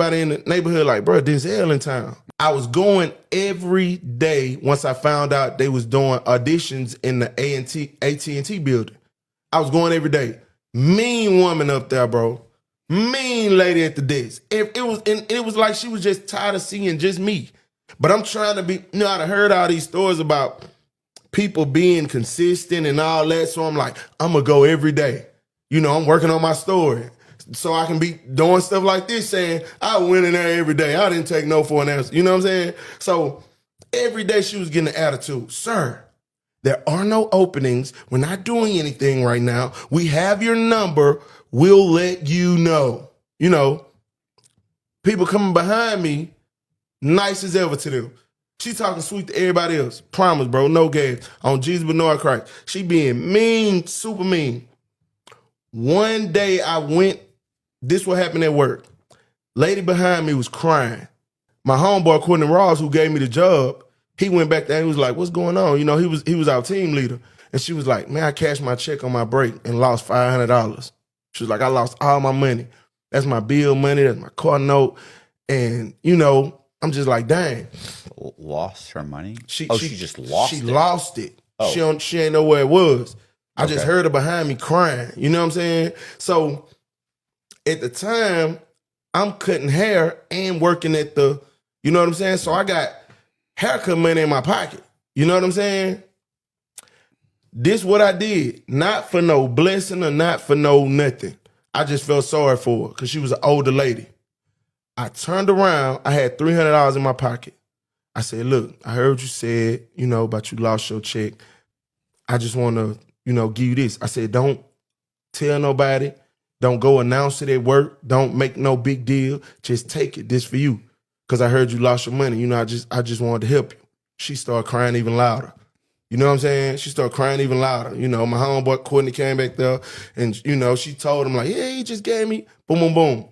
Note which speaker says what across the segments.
Speaker 1: everybody in the neighborhood like, bro, Denzel in town. I was going every day once I found out they was doing auditions in the AT&T building. I was going every day. Mean woman up there, bro. Mean lady at the desk. It was like she was just tired of seeing just me. But I'm trying to be, I heard all these stories about people being consistent and all that. So I'm like, I'm going to go every day. I'm working on my story. So I can be doing stuff like this, saying, I went in there every day. I didn't take no for an answer. You know what I'm saying? So every day she was getting an attitude. Sir, there are no openings. We're not doing anything right now. We have your number. We'll let you know. People coming behind me, nice as ever to them. She talking sweet to everybody else. Promise, bro, no gas. On Jesus but no Christ. She being mean, super mean. One day I went, this what happened at work. Lady behind me was crying. My homeboy, Courtney Ross, who gave me the job, he went back there and he was like, what's going on? He was our team leader. And she was like, man, I cashed my check on my break and lost $500. She was like, I lost all my money. That's my bill money. That's my car note. And, I'm just like, dang.
Speaker 2: Lost her money? She just lost it?
Speaker 1: She lost it. Oh. She ain't know where it was. I just heard her behind me crying. You know what I'm saying? So at the time, I'm cutting hair and working at the, you know what I'm saying? So I got haircut money in my pocket. You know what I'm saying? This what I did. Not for no blessing or not for no nothing. I just felt sorry for her because she was an older lady. I turned around. I had $300 in my pocket. I said, look, I heard what you said, about you lost your check. I just want to, give you this. I said, don't tell nobody. Don't go announce it at work. Don't make no big deal. Just take it. This for you. Because I heard you lost your money. I just wanted to help you. She started crying even louder. You know what I'm saying? She started crying even louder. My homeboy Courtney came back there and, she told him like, yeah, he just gave me, boom, boom, boom.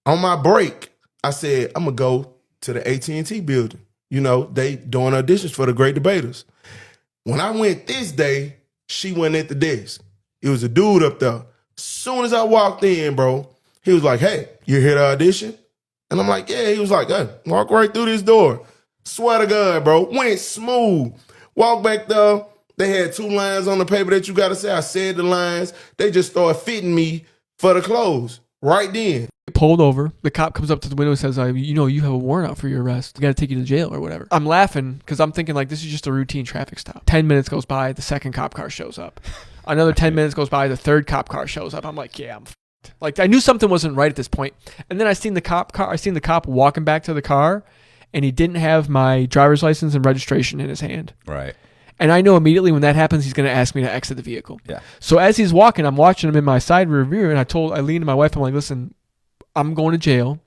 Speaker 1: On my break, I said, I'm going to go to the AT&T building. They doing auditions for the Great Debaters. When I went this day, she went at the desk. It was a dude up there. Soon as I walked in, bro, he was like, hey, you here to audition? And I'm like, yeah. He was like, hey, walk right through this door. Swear to God, bro. Went smooth. Walk back there. They had 2 lines on the paper that you got to say. I said the lines. They just started fitting me for the clothes right then.
Speaker 3: Pulled over. The cop comes up to the window and says, you have a warrant out for your arrest. We got to take you to jail or whatever. I'm laughing because I'm thinking like this is just a routine traffic stop. 10 minutes goes by. The second cop car shows up. Another 10 minutes goes by. The third cop car shows up. I'm like, yeah, I'm f***ed. Like I knew something wasn't right at this point. And then I seen the cop walking back to the car and he didn't have my driver's license and registration in his hand.
Speaker 2: Right.
Speaker 3: And I know immediately when that happens, he's going to ask me to exit the vehicle.
Speaker 2: Yeah.
Speaker 3: So as he's walking, I'm watching him in my side rear view and I leaned to my wife. I'm like, listen, I'm going to jail.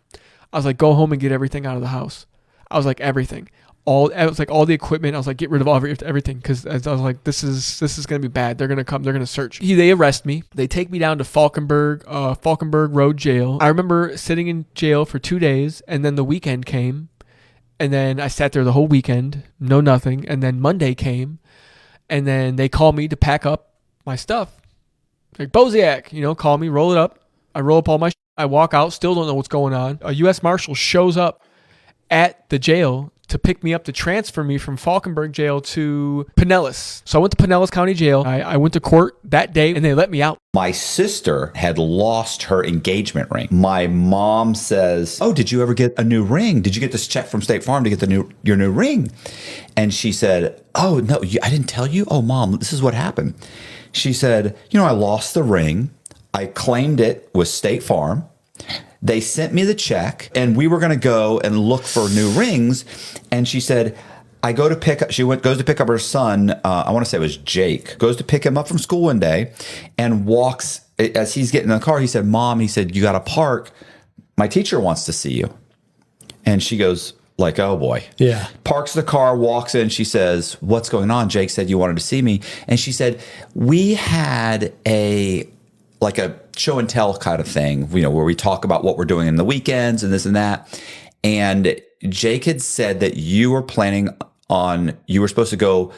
Speaker 3: I was like, go home and get everything out of the house. I was like, everything. I was like, all the equipment. I was like, get rid of everything. Because I was like, this is going to be bad. They're going to come. They're going to search. They arrest me. They take me down to Falkenberg Road Jail. I remember sitting in jail for 2 days. And then the weekend came. And then I sat there the whole weekend. No nothing. And then Monday came. And then they called me to pack up my stuff. Like, Bosiak, call me, roll it up. I roll up all my shit. I walk out, still don't know what's going on. A U.S. Marshal shows up at the jail to pick me up to transfer me from Falkenberg Jail to Pinellas. So I went to Pinellas County Jail. I went to court that day and they let me out.
Speaker 2: My sister had lost her engagement ring. My mom says, oh, did you ever get a new ring? Did you get this check from State Farm to get your new ring? And she said, oh, no, I didn't tell you? Oh, Mom, this is what happened. She said, I lost the ring. I claimed it with State Farm. They sent me the check and we were going to go and look for new rings. And she said, goes to pick up her son. I want to say it was Jake, goes to pick him up from school one day and walks as he's getting in the car. He said, Mom, you got to park. My teacher wants to see you. And she goes like, oh boy.
Speaker 4: Yeah.
Speaker 2: Parks the car, walks in. She says, what's going on? Jake said you wanted to see me. And she said, we had a show and tell kind of thing, where we talk about what we're doing in the weekends and this and that. And Jake had said that you were supposed to go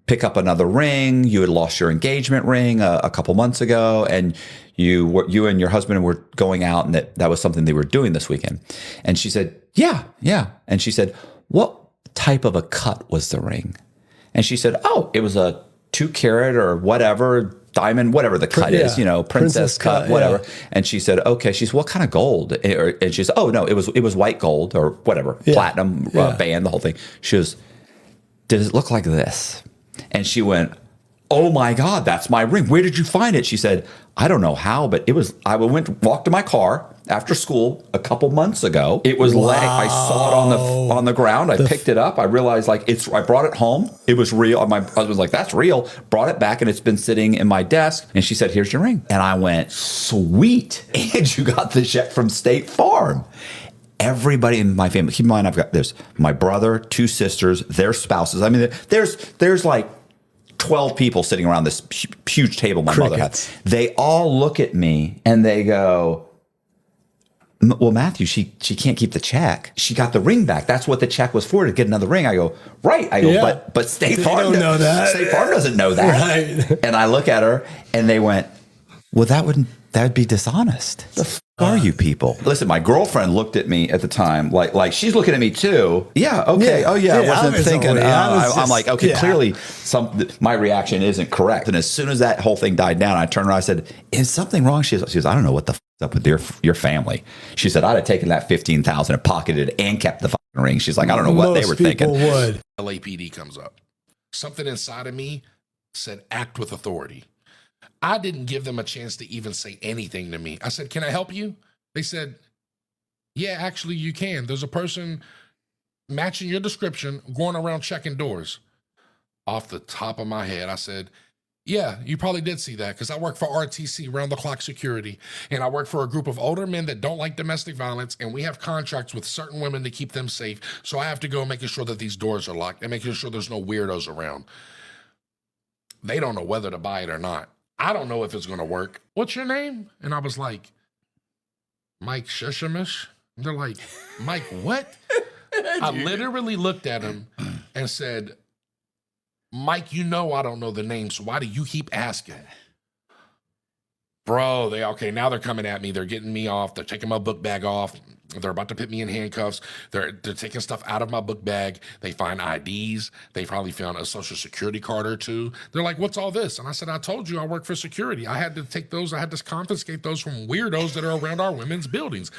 Speaker 2: pick up another ring. You had lost your engagement ring a couple months ago, and you and your husband were going out, and that was something they were doing this weekend. And she said, yeah. And she said, what type of a cut was the ring? And she said, oh, it was a 2 carat or whatever, diamond, whatever the cut is, princess cut, whatever. Yeah. And she said, okay. She said, what kind of gold? And she said, oh no, it was white gold or whatever, platinum band, the whole thing. She goes, did it look like this? And she went, oh my God, that's my ring. Where did you find it? She said, I don't know how, but I walked to my car after school a couple months ago. It was I saw it on the ground. I picked it up. I realized I brought it home. It was real. My husband was like, that's real. Brought it back and it's been sitting in my desk. And she said, here's your ring. And I went, sweet. And you got the check from State Farm. Everybody in my family, keep in mind, there's my brother, 2 sisters, their spouses. I mean, there's like 12 people sitting around this huge table my mother had. They all look at me and they go, well, Matthew, she can't keep the check. She got the ring back. That's what the check was for, to get another ring. I go, right. I go, but State Farm don't know that. State Farm doesn't know that. Right. And I look at her and they went, well, that would be dishonest. Are you people? Listen, my girlfriend looked at me at the time like she's looking at me too. Yeah, okay. Yeah. Oh yeah, I wasn't thinking. I'm like, okay, clearly my reaction isn't correct. And as soon as that whole thing died down, I turned around, I said, is something wrong? She goes, I don't know what the up with your family. She said, I'd have taken that $15,000 and pocketed it and kept the ring. She's like, I don't know what they were thinking.
Speaker 4: Would. LAPD comes up. Something inside of me said, act with authority. I didn't give them a chance to even say anything to me. I said, can I help you? They said, yeah, actually you can. There's a person matching your description going around checking doors. Off the top of my head, I said, yeah, you probably did see that because I work for RTC, round the clock security, and I work for a group of older men that don't like domestic violence, and we have contracts with certain women to keep them safe. So I have to go making sure that these doors are locked and making sure there's no weirdos around. They don't know whether to buy it or not. I don't know if it's going to work. What's your name? And I was like, Mike Shishamish. They're like, Mike, what? I literally looked at him and said, Mike, I don't know the name, so why do you keep asking? Bro, now they're coming at me. They're getting me off. They're taking my book bag off. They're about to put me in handcuffs. They're taking stuff out of my book bag. They find IDs. They probably found a social security card or 2. They're like, what's all this? And I said, I told you I work for security. I had to take those. I had to confiscate those from weirdos that are around our women's buildings.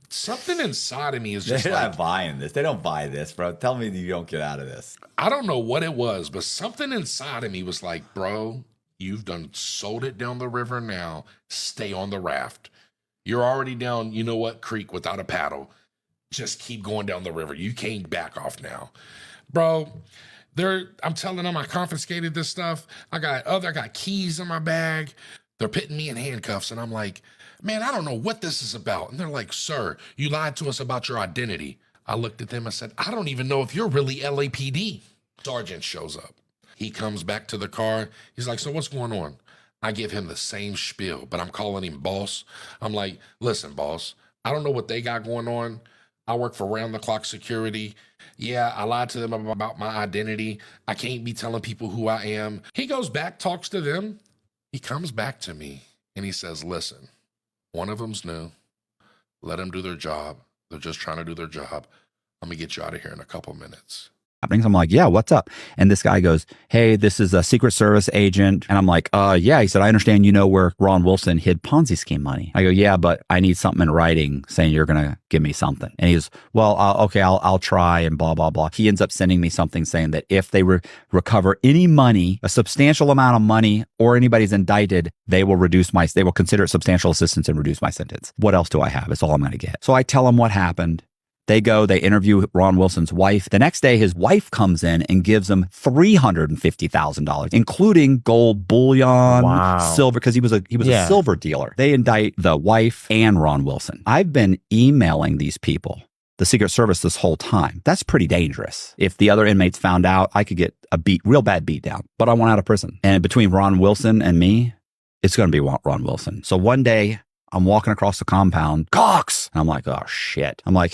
Speaker 4: Something inside of me is just
Speaker 2: They're not buying this. They don't buy this, bro. Tell me you don't get out of this.
Speaker 4: I don't know what it was, but something inside of me was like, bro, you've sold it down the river now. Stay on the raft. You're already down, creek without a paddle. Just keep going down the river. You can't back off now. Bro, I'm telling them I confiscated this stuff. I got keys in my bag. They're putting me in handcuffs. And I'm like, man, I don't know what this is about. And they're like, sir, you lied to us about your identity. I looked at them and said, I don't even know if you're really LAPD. Sergeant shows up. He comes back to the car. He's like, so what's going on? I give him the same spiel, but I'm calling him boss. I'm like, listen, boss, I don't know what they got going on. I work for round the clock security. Yeah, I lied to them about my identity. I can't be telling people who I am. He goes back, talks to them. He comes back to me and he says, listen, one of them's new. Let them do their job. They're just trying to do their job. I'm going to get you out of here in a couple minutes.
Speaker 2: I'm like, yeah, what's up? And this guy goes, hey, this is a Secret Service agent. And I'm like, yeah. He said, I understand you know where Ron Wilson hid Ponzi scheme money. I go, yeah, but I need something in writing saying you're going to give me something. And he goes, well, okay, I'll try and blah, blah, blah. He ends up sending me something saying that if they recover any money, a substantial amount of money, or anybody's indicted, they will consider it substantial assistance and reduce my sentence. What else do I have? It's all I'm going to get. So I tell him what happened. They interview Ron Wilson's wife. The next day, his wife comes in and gives him $350,000, including gold bullion, silver, because he was a silver dealer. They indict the wife and Ron Wilson. I've been emailing these people, the Secret Service, this whole time. That's pretty dangerous. If the other inmates found out, I could get a real bad beat down. But I want out of prison. And between Ron Wilson and me, it's going to be Ron Wilson. So one day, I'm walking across the compound, Cox! And I'm like, oh shit. I'm like,